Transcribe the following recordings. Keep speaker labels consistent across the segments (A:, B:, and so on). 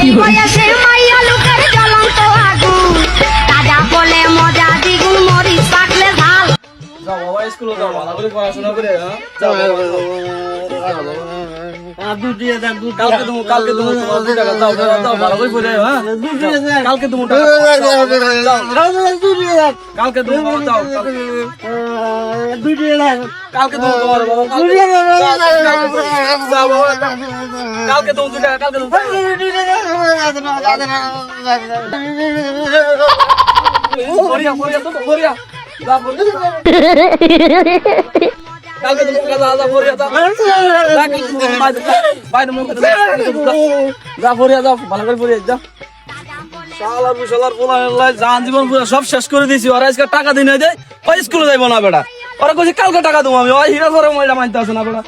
A: এই বয়সে মাইয়া লোকের জ্বলন্ত আগুন তাজা বলে মজা দ্বিগুণ মরিচ পাকলে ঝাল
B: যাও বাবা স্কুলে যাও ভালো করে পড়াশোনা করে হ্যাঁ যাও কালকে তুমি তোমার 2 টাকা দাও দাও ভালো করে পড়ে হ্যাঁ কালকে তুমি টাকা কালকে তুমি বাবা যাও কালকে তুমি তোমার বাবা কালকে তুমি 2 টাকা কালকে তুমি পড়িয়া তো পড়িয়া যা কালকে তুমি যা পড়িয়া যা বাইরে মুখ যা পড়িয়া যাও ভালো করে পড়িয়া যা শালার বিশালার পোলা জান জীবন পুরো সব শেষ করে দিয়েছি ওরা আজকে টাকা দিই না দেয় ওই স্কুলে যাইবো না বেটা ওরা কইছে কালকে টাকা দেবো আমি ওই হিরা করে ময়লা মানতে আছে না বেটা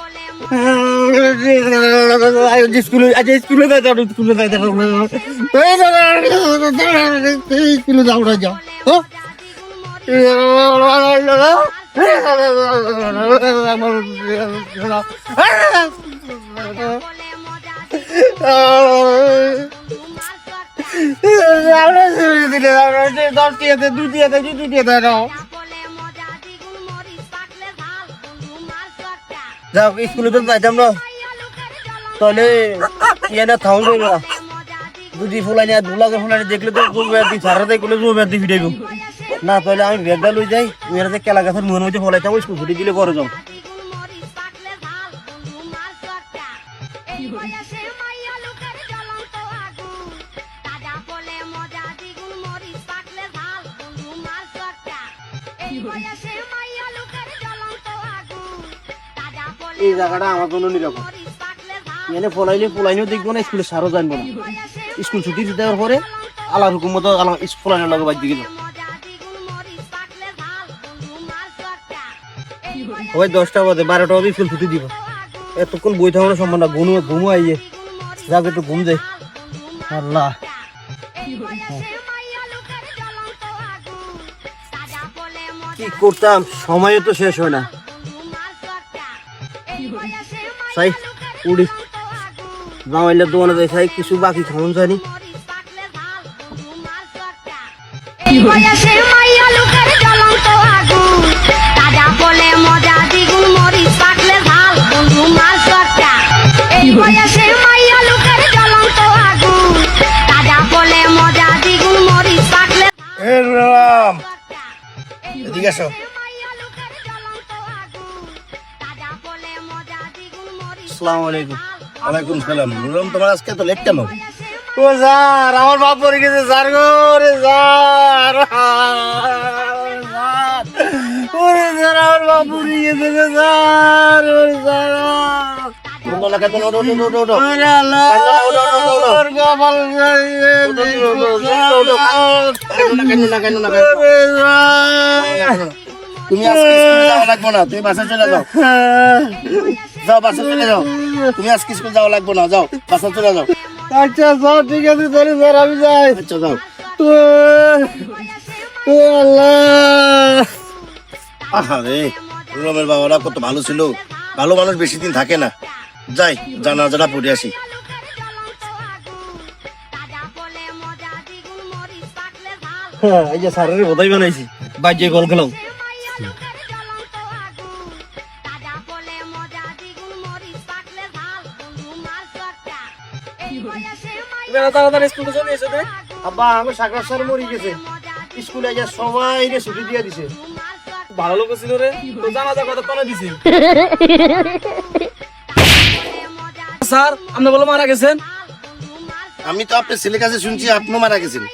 C: স্কুলে যাও না যাও স্কুলে তো যাইতাম না তাহলে ইয়ানা থাউন যাইব যদি ফুলাই না দুলাকে ফুলাই দেখলে তো সারাতে করলে দি ফিটাইব না তাহলে আমি ব্যাগটা লই যাই মেয়েরা কেলা গাছের মুখের মধ্যে ফলাইতাম স্কুল ছুটি দিলে বড় যাও এই জায়গাটা আমার জন্য নিরাপদ এনে ফলাইলেও দেখবো না স্কুলে সারও জানবো না স্কুল ছুটি দেওয়ার পরে আল্লাহ হুকুম মতো আল্লাহ ফলাইনের লগে বাদ দিকে ওই 10টা বাজে 12টা বাজে স্কুল ছুটি দিব এতক্ষণ বই থাকার সম্ভব না ঘুমো আইয়ে যাক একটু ঘুম যাই আল্লাহ কি করতাম সময় তো শেষ হয় না সাই উড়ি জামাইলে দোকানে যাই সাই কিছু বাকি খাওয়ান জানি
A: এই বয়সে মাইয়া লোকের জ্বলন্ত আগুন তাজা বলে মজা দ্বিগুণ মরিচ পাকলে ঝাল বন্ধু মার সরটা এই বয়সে মাইয়া লোকের জ্বলন্ত আগুন তাজা বলে মজা দ্বিগুণ মরিচ পাকলে
C: এ রাম এদিকে আসো আসসালামু আলাইকুম
D: ওয়ালাইকুম সালাম বললাম তোমার আজকে তো লেট কেন
C: ও স্যার আমার বাপ পড়ে গেছে স্যার গো রে স্যার ওরে স্যার আমার বাপ পড়ে গেছে স্যার ওরে স্যার ওরে আল্লাহ ওর কপাল
D: তুমি আজকে স্কুলে যাওয়া লাগবে না তুমি বাসা চলে যাও যাও বাসা চলে যাও তুমি আজকে স্কুল যাওয়া লাগবে না যাও বাসা চলে যাও
C: আচ্ছা স্যার ঠিক আছে তাহলে স্যার আমি যাই
D: আচ্ছা যাও
C: আল্লাহ
D: আরে রমের বাবারা কত ভালো ছিল ভালো মানুষ বেশি দিন থাকে না যাই জানাজাটা পড়ে আসি
C: হ্যাঁ এই যে স্যারের বোধাই বানাইছি বাজে গোল খেলাম
B: তাড়াতাড়ি স্কুলে চলে এসো তুমি
C: আব্বা আমি সাগর স্যার মরে গেছে স্কুলে যা সবাই রে ছুটি দিয়ে দিছে
B: ভালো লোক ছিল রে তো জানাজা কথা কোনে দিছি স্যার আপনি বলে মারা গেছেন
D: আমি তো আপনার ছেলের কাছে শুনছি আপনিও মারা গেছেন